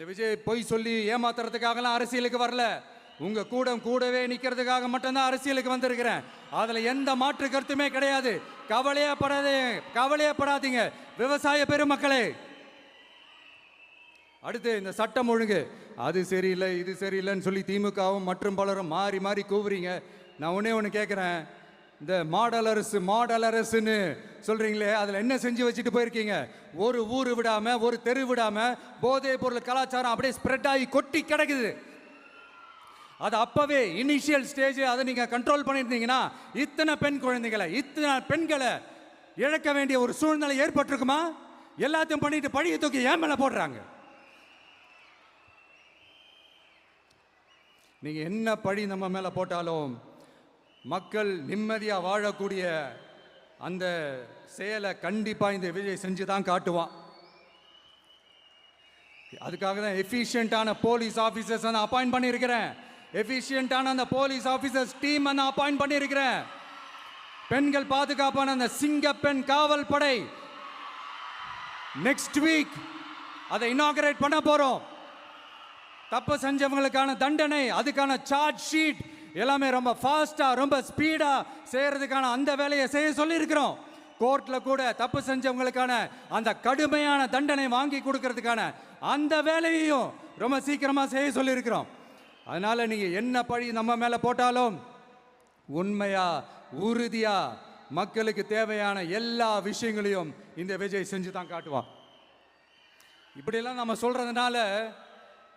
இந்த விஜய் பொய் சொல்லி ஏமாத்துறதுக்காகலாம் அரசியலுக்கு வரல. உங்க கூடவே நிக்கிறதுக்காக மட்டும்தான் அரசியலுக்கு வந்திருக்கிறேன். அதுல எந்த மாற்று கருத்துமே கிடையாது. கவலையப்படாதீங்க விவசாய பெருமக்களே. அடுத்து இந்த சட்டம் ஒழுங்கு அது சரியில்லை இது சரியில்லைன்னு சொல்லி திமுகவும் மற்றும் பலரும் மாறி மாறி கூவுறீங்க. நான் ஒன்று கேட்குறேன், இந்த மாடல் அரசுன்னு சொல்றீங்களே, அதில் என்ன செஞ்சு வச்சுட்டு போயிருக்கீங்க? ஒரு ஊர் விடாம ஒரு தெரு விடாம போதைப் பொருள் கலாச்சாரம் அப்படியே ஸ்ப்ரெட் ஆகி கொட்டி கிடக்குது. அது அப்பவே இனிஷியல் ஸ்டேஜ் அதை நீங்க கண்ட்ரோல் பண்ணியிருந்தீங்கன்னா இத்தனை பெண்களை இழக்க வேண்டிய ஒரு சூழ்நிலை ஏற்பட்டிருக்குமா? எல்லாத்தையும் பண்ணிட்டு பழிய தூக்கி ஏன் மேல போடுறாங்க. நீங்க என்ன பழி நம்ம மேல போட்டாலும் மக்கள் நிம்மதியா வாழக்கூடிய அந்த செயலை கண்டிப்பா இந்த விஜய் செஞ்சு தான் காட்டுவான். அதுக்காக தான் எஃபிஷியன்டான போலீஸ் ஆஃபீஸர்ஸ் நான் அப்பாயிண்ட் பண்ணியிருக்கிறேன். எஃபிஷியன்டான அந்த போலீஸ் ஆஃபீஸர்ஸ் டீம் நான் அப்பாயிண்ட் பண்ணியிருக்கிறேன். பெண்கள் பாதுகாப்பான அந்த சிங்கப்பெண் காவல் படை நெக்ஸ்ட் வீக் அதை இனாகரேட் பண்ண போறோம். தப்பு செஞ்சவங்களுக்கான தண்டனை, அதுக்கான சார்ஜ் ஷீட் எல்லாமே ரொம்ப ஃபாஸ்டா ரொம்ப ஸ்பீடா செய்யறதுக்கான அந்த வேலையை செய்ய சொல்லி இருக்கிறோம். கோர்ட்ல கூட தப்பு செஞ்சவங்களுக்கான அந்த கடுமையான தண்டனை வாங்கி கொடுக்கறதுக்கான அந்த வேலையையும் ரொம்ப சீக்கிரமா செய்ய சொல்லி இருக்கிறோம். அதனால நீங்க என்ன பழி நம்ம மேல போட்டாலும் உண்மையா உறுதியா மக்களுக்கு தேவையான எல்லா விஷயங்களையும் இந்த விஜய் செஞ்சு தான் காட்டுவான். இப்படியெல்லாம் நம்ம சொல்றதுனால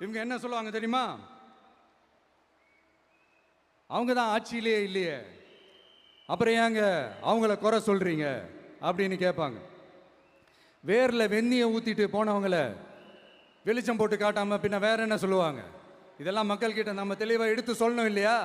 இவங்க என்ன சொல்லுவாங்க தெரியுமா? அவங்க தான் ஆட்சியிலே இல்லையே, அப்புறம் ஏங்க அவங்கள குறை சொல்றீங்க அப்படின்னு கேட்பாங்க. வேர்ல வெந்நியை ஊத்திட்டு போனவங்கள வெளிச்சம் போட்டு காட்டாம பின்ன வேற என்ன சொல்லுவாங்க? இதெல்லாம் மக்கள் கிட்ட நம்ம தெளிவா எடுத்து சொல்லணும் இல்லையா?